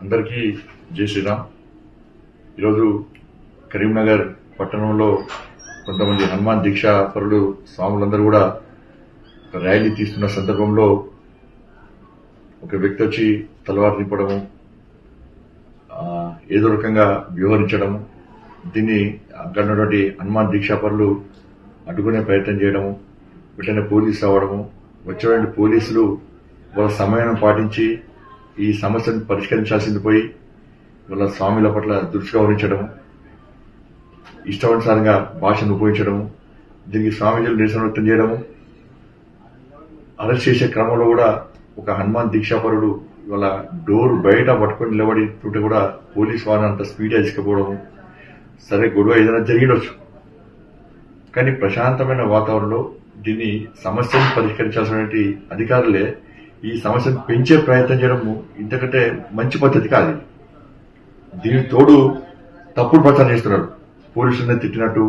అందరికీ జై శ్రీరామ్. ఈరోజు కరీంనగర్ పట్టణంలో కొంతమంది హనుమాన్ దీక్షా పరులు స్వాములందరూ కూడా ఒక ర్యాలీ తీస్తున్న సందర్భంలో ఒక వ్యక్తి వచ్చి తలవారు నింపడము, ఏదో రకంగా వ్యవహరించడము, దీన్ని అక్కడ ఉన్నటువంటి హనుమాన్ దీక్షా పరులు అడ్డుకునే ప్రయత్నం చేయడము, వెంటనే పోలీసు రావడము, వచ్చినటువంటి పోలీసులు వాళ్ళ సమయం పాటించి ఈ సమస్యను పరిష్కరించాల్సింది పోయి వాళ్ళ స్వామిల పట్ల దుష్ప్రవర్తించడం, ఇష్టానుసారంగా భాషను ఉపయోగించడము, దీనికి స్వామీజీలు నిరసన వ్యక్తం చేయడము, అరెస్ట్ చేసే క్రమంలో కూడా ఒక హనుమాన్ దీక్షాపరుడు వాళ్ళ డోర్ బయట పట్టుకొని నిలబడుతుంటే కూడా పోలీసు వారిని అంత స్పీడ్గా తీసుకుపోవడము. సరే, గొడవ ఏదైనా జరిగినవచ్చు, కానీ ప్రశాంతమైన వాతావరణంలో దీన్ని సమస్యను పరిష్కరించాల్సినటువంటి అధికారులే ఈ సమస్యను పెంచే ప్రయత్నం చేయడము ఇంతకంటే మంచి పద్ధతి కాదు. దీనికి తోడు తప్పుడు ప్రచారం చేస్తున్నారు, పోలీసులను తిట్టినట్టు.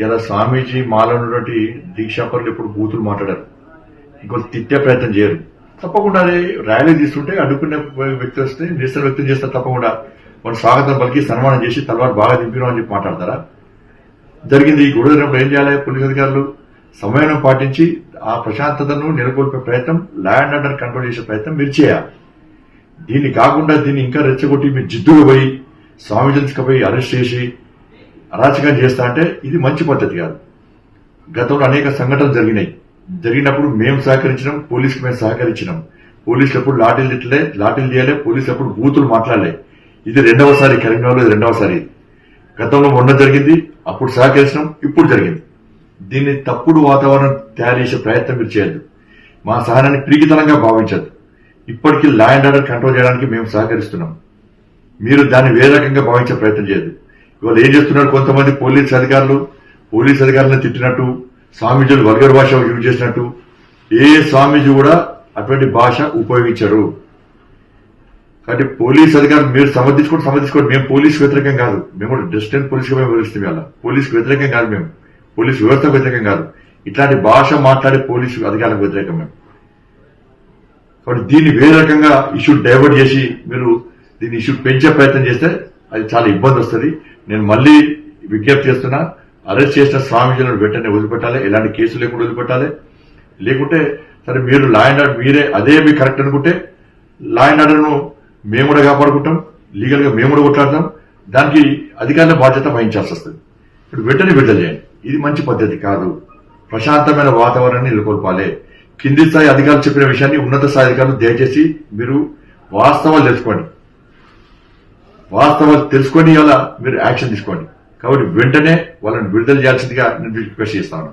ఇలా స్వామీజీ మాలో ఉన్నటువంటి దీక్షాపరులు ఎప్పుడు బూతులు మాట్లాడారు, ఇంకొక తిట్టే ప్రయత్నం చేయరు. తప్పకుండా అది ర్యాలీ తీసుకుంటే అడ్డుకునే వ్యక్తి వస్తే నిరసన వ్యక్తం చేస్తారు, తప్పకుండా వాళ్ళు స్వాగతం పలికి సన్మానం చేసి తలవారు బాగా దింపినాం అని చెప్పి మాట్లాడతారా? జరిగింది. ఈ గొడవ జరిగినప్పుడు ఏం చేయాలి? పోలీసు అధికారులు సమయం పాటించి ఆ ప్రశాంతతను నెలకొల్పే ప్రయత్నం, ల్యాండ్ ఆర్డర్ కంట్రోల్ చేసే ప్రయత్నం మీరు చేయాలి. దీన్ని కాకుండా దీన్ని ఇంకా రెచ్చగొట్టి మీరు జిద్దుగా పోయి స్వామీజీకి పోయి అరెస్ట్ చేసి అరాచకం చేస్తా అంటే ఇది మంచి పద్ధతి కాదు. గతంలో అనేక సంఘటనలు జరిగినప్పుడు మేము సహకరించినాం, పోలీసుకు మేము సహకరించినాం. పోలీసులు ఎప్పుడు లాఠీలు తీయలే, పోలీసులు ఎప్పుడు బూతులు మాట్లాడలే. ఇది రెండవసారి, కరీంనగర్లో రెండవసారి. గతంలో మొన్న జరిగింది, అప్పుడు సహకరించినాం, ఇప్పుడు జరిగింది. దీన్ని తప్పుడు వాతావరణం తయారు చేసే ప్రయత్నం మీరు చేయొద్దు. మా సహనాన్ని పిరికితనంగా భావించద్దు. ఇప్పటికీ లా అండ్ ఆర్డర్ కంట్రోల్ చేయడానికి మేము సహకరిస్తున్నాం, మీరు దాన్ని వేరే రకంగా భావించే ప్రయత్నం చేయొద్దు. ఇవాళ ఏం చేస్తున్నారు కొంతమంది పోలీసు అధికారులను తిట్టినట్టు, స్వామీజీలు వల్గర్ భాష యూజ్ చేసినట్టు. ఏ స్వామీజీ కూడా అటువంటి భాష ఉపయోగించరు. కాబట్టి పోలీసు అధికారులు మీరు సమర్థించుకోండి. మేము పోలీసు వ్యతిరేకం కాదు, మేము కూడా డిస్టెంట్ పోలీసుగా మేము వివరిస్తాం. ఇలా పోలీసు వ్యతిరేకం కాదు, మేము పోలీసు వ్యవస్థకు వ్యతిరేకం కాదు. ఇట్లాంటి భాష మాట్లాడే పోలీసు అధికారులకు వ్యతిరేకం మేము. కాబట్టి దీన్ని వేరే రకంగా ఇష్యూ డైవర్ట్ చేసి మీరు దీన్ని ఇష్యూ పెంచే ప్రయత్నం చేస్తే అది చాలా ఇబ్బంది వస్తుంది. నేను మళ్లీ విజ్ఞప్తి చేస్తున్నా, అరెస్ట్ చేసిన స్వామీజీలను వెంటనే వదిలిపెట్టాలి, ఎలాంటి కేసులు లేకుండా వదిలిపెట్టాలి. లేకుంటే సరే, మీరు లా అండ్ ఆర్డర్ మీరే అదే మీ కరెక్ట్ అనుకుంటే లా అండ్ ఆర్డర్ను మేము కూడా కాపాడుకుంటాం, లీగల్ గా మేము కూడా కొట్లాడతాం. దానికి అధికారుల బాధ్యత వహించాల్సి వస్తుంది. ఇప్పుడు వెంటనే విడుదల చేయండి. ఇది మంచి పద్ధతి కాదు. ప్రశాంతమైన వాతావరణాన్ని నెలకొల్పాలి. కింది స్థాయి అధికారులు చెప్పిన విషయాన్ని ఉన్నత స్థాయి అధికారులు దయచేసి మీరు వాస్తవాలు తెలుసుకొని అలా మీరు యాక్షన్ తీసుకోండి. కాబట్టి వెంటనే వాళ్ళని విడుదల చేయాల్సిందిగా నేను రిక్వెస్ట్ చేస్తాను.